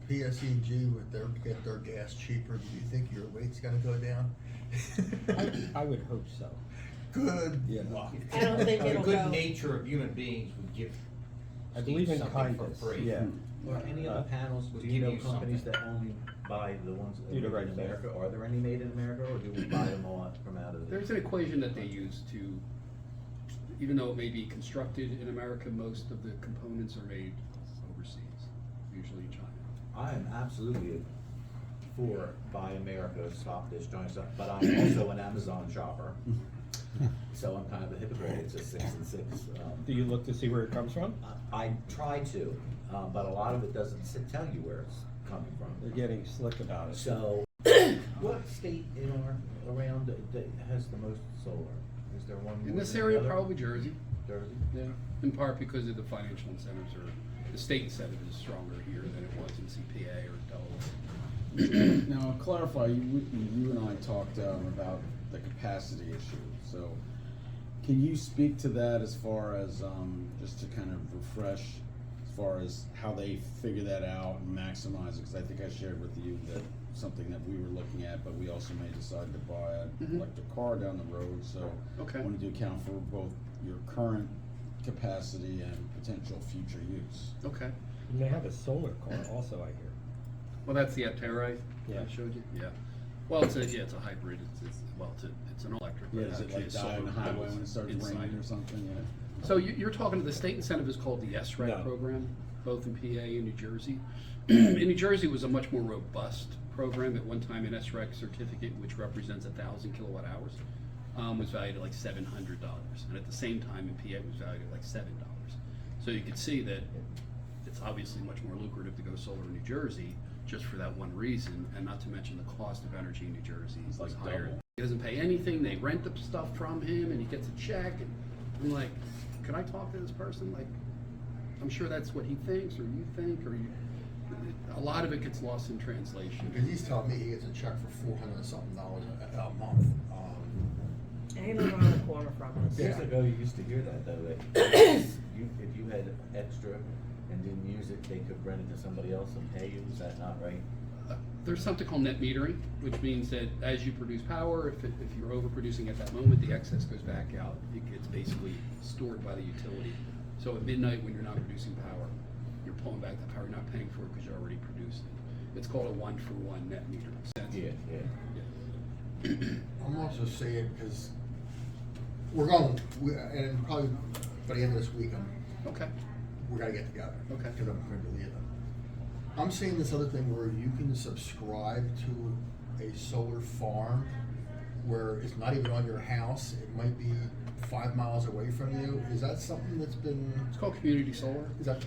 PSEG with get their gas cheaper, do you think your weight's gonna go down? I would hope so. Good Yeah. luck. I don't think The it'll good go. nature of human beings would give I believe in something kindness, for free. yeah. Or any of the panels, Would do you give know you companies something. that only buy the ones that Do are the made right in thing. America? Are there any made in America, or do we buy them all from out of the? There's an equation that they use to, even though it may be constructed in America, most of the components are made overseas, usually in China. I am absolutely for Buy America, Stop This, Joint Stuff, but I'm also an Amazon shopper. So I'm kind of a hypocrite, it's a 6 and 6. Do you look to see where it comes from? I try to, but a lot of it doesn't tell you where it's coming They're from. getting slick about it. So, what state around that has the most solar? Is there one more In this than the area, other? probably Jersey, Jersey? yeah, in part because of the financial incentives, or the state incentive is stronger here than it was in CPA or Delaware. Now, clarify, you and I talked about the capacity issue, so can you speak to that as far as, just to kind of refresh, as far as how they figure that out and maximize it? Because I think I shared with you that something that we were looking at, but we also may decide to buy an electric car down the road, so Okay. wanted to account for both your current capacity and potential future use. Okay, And they have a solar car also, I hear. well, that's the Aptera Yeah. I showed you, yeah. Well, it's a hybrid, it's an electric, but Yeah, it's does it actually like a die on solar the highway panels when it starts inside. raining or something, yeah? So you're talking, the state incentive is called the SREC No. program, both in PA and New Jersey. In New Jersey, it was a much more robust program. At one time, an SREC certificate, which represents 1,000 kilowatt hours, was valued at like $700. And at the same time, in PA, it was valued at like $7. So you could see that it's obviously much more lucrative to go solar in New Jersey, just for that one reason, and not to mention the cost of energy in New Jersey is It's like higher. double. He doesn't pay anything, they rent the stuff from him, and he gets a check, and I'm like, can I talk to this person? Like, I'm sure that's what he thinks, or you think, or you, a lot of it gets lost in translation. Because he's telling me he gets a check for $400 something a month. And he lives around the corner from us. Years Yeah. ago, you used to hear that though, that if you had extra and didn't use it, they could rent it to somebody else and pay you, is that not right? There's something called net metering, which means that as you produce power, if you're overproducing at that moment, the excess goes back out. It's basically stored by the utility. So at midnight, when you're not producing power, you're pulling back the power, you're not paying for it because you already produced it. It's called a 1-for-1 net metering. Yeah. I'm also saying, because and probably by the end of this week, Okay. we're gonna get together. Okay. Because I'm going to leave them. I'm seeing this other thing where you can subscribe to a solar farm where it's not even on your house. It might be 5 miles away from you. Is that something that's been? It's called community solar. Is that?